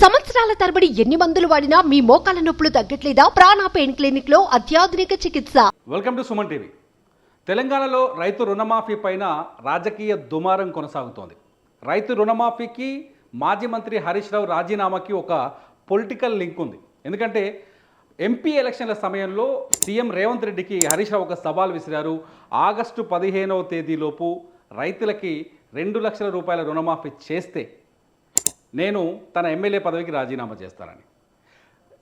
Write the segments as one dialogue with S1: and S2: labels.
S1: సంవత్సరాల తరబడి ఎన్ని మందులు వాడినా మీ మోకాల నొప్పులు తగ్గట్లేదా? ప్రాణ పెయిన్ క్లినిక్ లో అత్యాధునిక చికిత్స.
S2: Welcome to Suman TV. తెలంగాణలో రైతు రుణమాఫీ పైన రాజకీయ దుమారం కొనసాగుతోంది. రైతు రుణమాఫీకి మాజీ మంత్రి హరీష్ రావు రాజీనామాకి ఒక పొలిటికల్ లింక్ ఉంది. ఎందుకంటే ఎంపీ ఎలక్షన్ల సమయంలో సీఎం రేవంత్ రెడ్డికి హరీష్ రావు ఒక సవాల్ విసిరారు. ఆగస్టు 15వ తేదీలోపు రైతులకి 2 లక్షల రూపాయల రుణమాఫీ చేస్తే నేను తన ఎమ్మెల్యే పదవికి రాజీనామా చేస్తానని.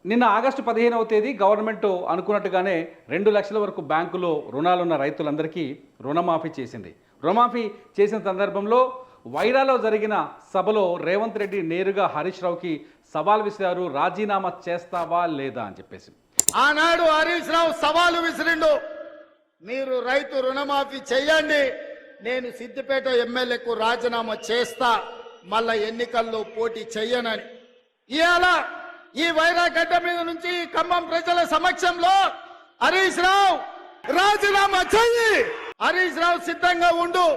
S2: నిన్న ఆగస్టు 15వ తేదీ గవర్నమెంట్ అనుకున్నట్టుగానే 2 లక్షల వరకు బ్యాంకులో రుణాలున్న రైతులందరికీ రుణమాఫీ చేసింది. రుణమాఫీ చేసిన సందర్భంలో వైరాలో జరిగిన సభలో రేవంత్ రెడ్డి నేరుగా హరీష్ రావుకి సవాల్ విసిరారు. రాజీనామా చేస్తావా లేదా అని చెప్పేసి.
S3: ఆనాడు హరీష్ రావు సవాలు విసిరిండు, మీరు రైతు రుణమాఫీ చెయ్యండి, నేను సిద్దిపేట ఎమ్మెల్యేకు రాజీనామా చేస్తా, మళ్ళా ఎన్నికల్లో పోటీ చెయ్యనని. ఇవాళ ఈ వైరాగడ్డ మీద నుంచి ఖమ్మం ప్రజల సమక్షంలో హరీష్ రావు రాజీనామా చెయ్యి, హరీష్ రావు సిద్ధంగా ఉండు,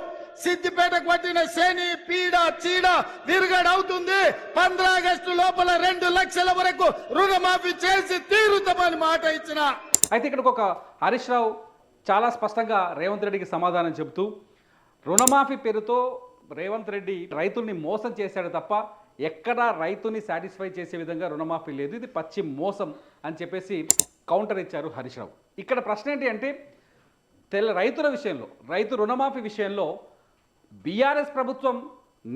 S3: సిద్దిపేటకు పట్టిన శని పీడ చీడ విరుగడవుతుంది, 15 ఆగస్టు లోపల 2 లక్షల వరకు రుణమాఫీ చేసి తీరుతామని మాట ఇచ్చిన.
S2: అయితే ఇక్కడ ఒక హరీష్ రావు చాలా స్పష్టంగా రేవంత్ రెడ్డికి సమాధానం చెబుతూ, రుణమాఫీ పేరుతో రేవంత్ రెడ్డి రైతుల్ని మోసం చేశాడు తప్ప ఎక్కడా రైతుని సాటిస్ఫై చేసే విధంగా రుణమాఫీ లేదు, ఇది పచ్చి మోసం అని చెప్పేసి కౌంటర్ ఇచ్చారు హరీష్ రావు. ఇక్కడ ప్రశ్న ఏంటి అంటే రైతుల విషయంలో, రైతు రుణమాఫీ విషయంలో బీఆర్ఎస్ ప్రభుత్వం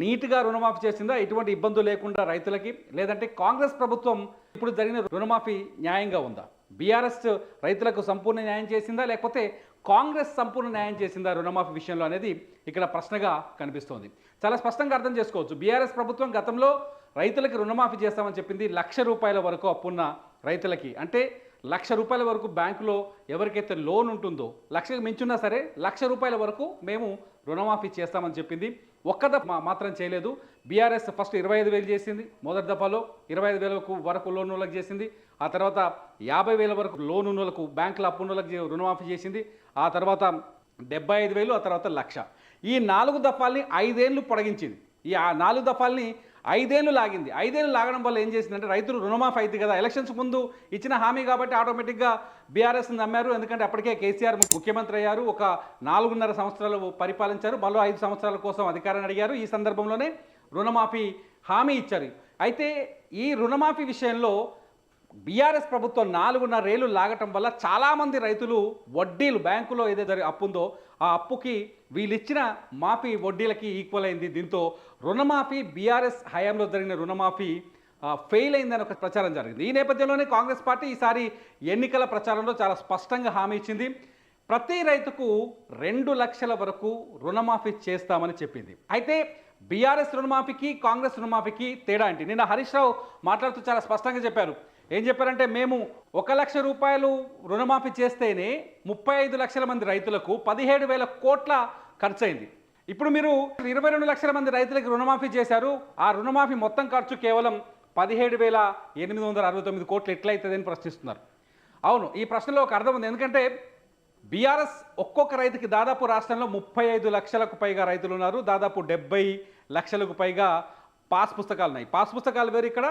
S2: నీట్గా రుణమాఫీ చేసిందా ఎటువంటి ఇబ్బందులు లేకుండా రైతులకి, లేదంటే కాంగ్రెస్ ప్రభుత్వం ఇప్పుడు జరిగిన రుణమాఫీ న్యాయంగా ఉందా? బీఆర్ఎస్ రైతులకు సంపూర్ణ న్యాయం చేసిందా, లేకపోతే కాంగ్రెస్ సంపూర్ణ న్యాయం చేసిందా రుణమాఫీ విషయంలో అనేది ఇక్కడ ప్రశ్నగా కనిపిస్తోంది. చాలా స్పష్టంగా అర్థం చేసుకోవచ్చు. బీఆర్ఎస్ ప్రభుత్వం గతంలో రైతులకి రుణమాఫీ చేస్తామని చెప్పింది. 1 లక్ష రూపాయల వరకు అప్పున్న రైతులకి, అంటే 1 లక్ష రూపాయల వరకు బ్యాంకులో ఎవరికైతే లోన్ ఉంటుందో, 1 లక్షకు మించున్నా సరే 1 లక్ష రూపాయల వరకు మేము రుణమాఫీ చేస్తామని చెప్పింది. ఒక్క దఫా మాత్రం చేయలేదు. బీఆర్ఎస్ ఫస్ట్ 25,000 చేసింది, మొదటి దఫాలో 25,000 వరకు లోన్ వాళ్ళకి చేసింది. ఆ తర్వాత 50,000 వరకు లోన్ ఉన్నోళ్ళకు, బ్యాంకుల అప్పు ఉన్నోళ్ళకి రుణమాఫీ చేసింది. ఆ తర్వాత 75,000, ఆ తర్వాత 1 లక్ష. ఈ 4 దఫాల్ని 5 ఏళ్ళు పొడిగించింది. ఈ 4 దఫాల్ని 5 ఏళ్ళు లాగింది. 5 ఏళ్ళు లాగడం వల్ల ఏం చేసిందంటే రైతులు రుణమాఫీ అయింది కదా, ఎలక్షన్స్ ముందు ఇచ్చిన హామీ కాబట్టి ఆటోమేటిక్గా బీఆర్ఎస్ని నమ్మారు. ఎందుకంటే అప్పటికే కేసీఆర్ ముఖ్యమంత్రి అయ్యారు, ఒక 4.5 సంవత్సరాలు పరిపాలించారు, మరో 5 సంవత్సరాల కోసం అధికారాన్ని అడిగారు. ఈ సందర్భంలోనే రుణమాఫీ హామీ ఇచ్చారు. అయితే ఈ రుణమాఫీ విషయంలో బీఆర్ఎస్ ప్రభుత్వం 4.5 ఏళ్ళు లాగటం వల్ల చాలామంది రైతులు వడ్డీలు, బ్యాంకులో ఏదైతే అప్పు ఉందో ఆ అప్పుకి వీళ్ళు ఇచ్చిన మాఫీ వడ్డీలకి ఈక్వల్ అయింది. దీంతో రుణమాఫీ, బీఆర్ఎస్ హయాంలో జరిగిన రుణమాఫీ ఫెయిల్ అయిందని ఒక ప్రచారం జరిగింది. ఈ నేపథ్యంలోనే కాంగ్రెస్ పార్టీ ఈసారి ఎన్నికల ప్రచారంలో చాలా స్పష్టంగా హామీ ఇచ్చింది. ప్రతి రైతుకు 2 లక్షల వరకు రుణమాఫీ చేస్తామని చెప్పింది. అయితే బీఆర్ఎస్ రుణమాఫీకి కాంగ్రెస్ రుణమాఫీకి తేడా ఏంటి? నిన్న హరీష్ రావు మాట్లాడుతూ చాలా స్పష్టంగా చెప్పారు. ఏం చెప్పారంటే, మేము 1 లక్ష రూపాయలు రుణమాఫీ చేస్తేనే 35 లక్షల మంది రైతులకు 17,000 కోట్ల ఖర్చు అయింది. ఇప్పుడు మీరు 22 లక్షల మంది రైతులకు రుణమాఫీ చేశారు, ఆ రుణమాఫీ మొత్తం ఖర్చు కేవలం 17,869 కోట్లు ఎట్లయితుందని ప్రశ్నిస్తున్నారు. అవును, ఈ ప్రశ్నలో ఒక అర్థం ఉంది. ఎందుకంటే బీఆర్ఎస్ ఒక్కొక్క రైతుకి దాదాపు రాష్ట్రంలో 35 లక్షలకు పైగా రైతులు ఉన్నారు, దాదాపు 70 లక్షలకు పైగా పాస్ పుస్తకాలు ఉన్నాయి. పాస్ పుస్తకాలు వేరు, ఇక్కడ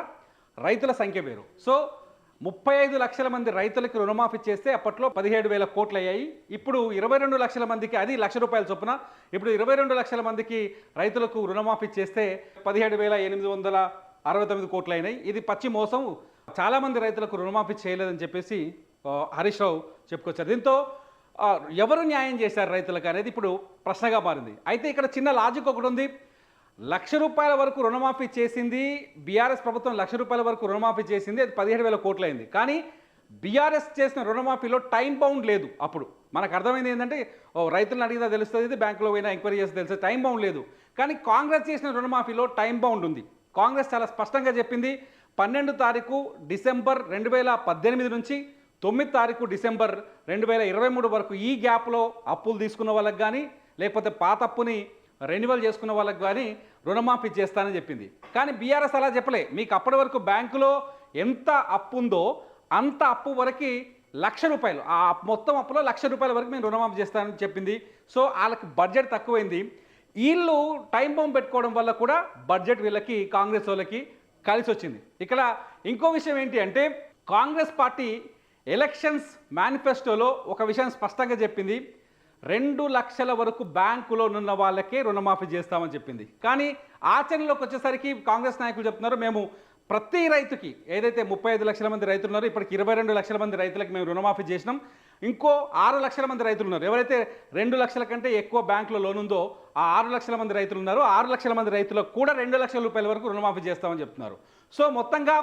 S2: రైతుల సంఖ్య వేరు. సో 35 లక్షల మంది రైతులకి రుణమాఫీ చేస్తే అప్పట్లో 17,000 కోట్లు అయ్యాయి. ఇప్పుడు 22 లక్షల మందికి, అది 1 లక్ష రూపాయల చొప్పున, ఇప్పుడు 22 లక్షల మందికి రైతులకు రుణమాఫీ చేస్తే 17,869 కోట్లు అయినాయి. ఇది పచ్చి మోసం, చాలామంది రైతులకు రుణమాఫీ చేయలేదని చెప్పేసి హరీష్ రావు చెప్పుకొచ్చారు. దీంతో ఎవరు న్యాయం చేశారు రైతులకు అనేది ఇప్పుడు ప్రశ్నగా మారింది. అయితే ఇక్కడ చిన్న లాజిక్ ఒకటి ఉంది. 1 లక్ష రూపాయల వరకు రుణమాఫీ చేసింది బీఆర్ఎస్ ప్రభుత్వం, 1 లక్ష రూపాయల వరకు రుణమాఫీ చేసింది, అది 17,000 కోట్లు అయింది. కానీ బీఆర్ఎస్ చేసిన రుణమాఫీలో టైం బౌండ్ లేదు. అప్పుడు మనకు అర్థమైంది ఏంటంటే, రైతులను అడిగినా తెలుస్తుంది, ఇది బ్యాంకులో పోయినా ఎంక్వైరీ చేస్తే తెలుస్తుంది, టైం బౌండ్ లేదు. కానీ కాంగ్రెస్ చేసిన రుణమాఫీలో టైం బౌండ్ ఉంది. కాంగ్రెస్ చాలా స్పష్టంగా చెప్పింది, 12 తారీఖు డిసెంబర్ 2018 నుంచి 9 తారీఖు డిసెంబర్ 2023 వరకు ఈ గ్యాప్లో అప్పులు తీసుకున్న వాళ్ళకి కానీ, లేకపోతే పాత అప్పుని రెన్యువల్ చేసుకున్న వాళ్ళకి కానీ రుణమాఫీ చేస్తానని చెప్పింది. కానీ బీఆర్ఎస్ అలా చెప్పలే. మీకు అప్పటి వరకు బ్యాంకులో ఎంత అప్పు ఉందో అంత అప్పు వరకు 1 లక్ష రూపాయలు, ఆ మొత్తం అప్పులో 1 లక్ష రూపాయల వరకు మేము రుణమాఫీ చేస్తానని చెప్పింది. సో వాళ్ళకి బడ్జెట్ తక్కువైంది. వీళ్ళు టైం బాంబ్ పెట్టుకోవడం వల్ల కూడా బడ్జెట్ వీళ్ళకి, కాంగ్రెస్ వాళ్ళకి కలిసి వచ్చింది. ఇక్కడ ఇంకో విషయం ఏంటి అంటే కాంగ్రెస్ పార్టీ ఎలక్షన్స్ మేనిఫెస్టోలో ఒక విషయం స్పష్టంగా చెప్పింది, 2 లక్షల వరకు బ్యాంకులో ఉన్న వాళ్ళకే రుణమాఫీ చేస్తామని చెప్పింది. కానీ ఆచరణలోకి వచ్చేసరికి కాంగ్రెస్ నాయకులు చెప్తున్నారు, మేము ప్రతి రైతుకి ఏదైతే 35 లక్షల మంది రైతులు ఉన్నారో ఇప్పటికి 22 లక్షల మంది రైతులకు మేము రుణమాఫీ చేసినాం. ఇంకో 6 లక్షల మంది రైతులు ఉన్నారు. ఎవరైతే 2 లక్షల కంటే ఎక్కువ బ్యాంకులో లోన్ ఉందో ఆ 6 లక్షల మంది రైతులు ఉన్నారు. 6 లక్షల మంది రైతులకు కూడా 2 లక్షల రూపాయల వరకు రుణమాఫీ చేస్తామని చెప్తున్నారు. సో మొత్తంగా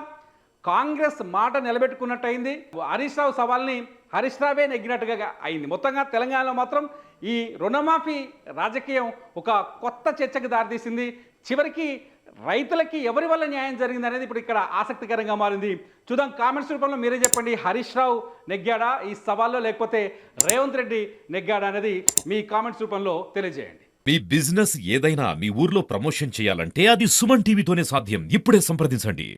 S2: కాంగ్రెస్ మాట నిలబెట్టుకున్నట్టు అయింది. హరీష్ రావు సవాల్ని హరీష్ రావే నెగ్గినట్టుగా అయింది. మొత్తంగా తెలంగాణలో మాత్రం ఈ రుణమాఫీ రాజకీయం ఒక కొత్త చర్చకు దారితీసింది. చివరికి రైతులకి ఎవరి వల్ల న్యాయం జరిగింది అనేది ఇప్పుడు ఇక్కడ ఆసక్తికరంగా మారింది. చూద్దాం, కామెంట్స్ రూపంలో మీరే చెప్పండి, హరీష్ రావు నెగ్గాడా ఈ సవాల్లో, లేకపోతే రేవంత్ రెడ్డి నెగ్గాడా అనేది మీ కామెంట్స్ రూపంలో తెలియజేయండి.
S4: మీ బిజినెస్ ఏదైనా మీ ఊర్లో ప్రమోషన్ చేయాలంటే అది సుమన్ టీవీతోనే సాధ్యం. ఇప్పుడే సంప్రదించండి.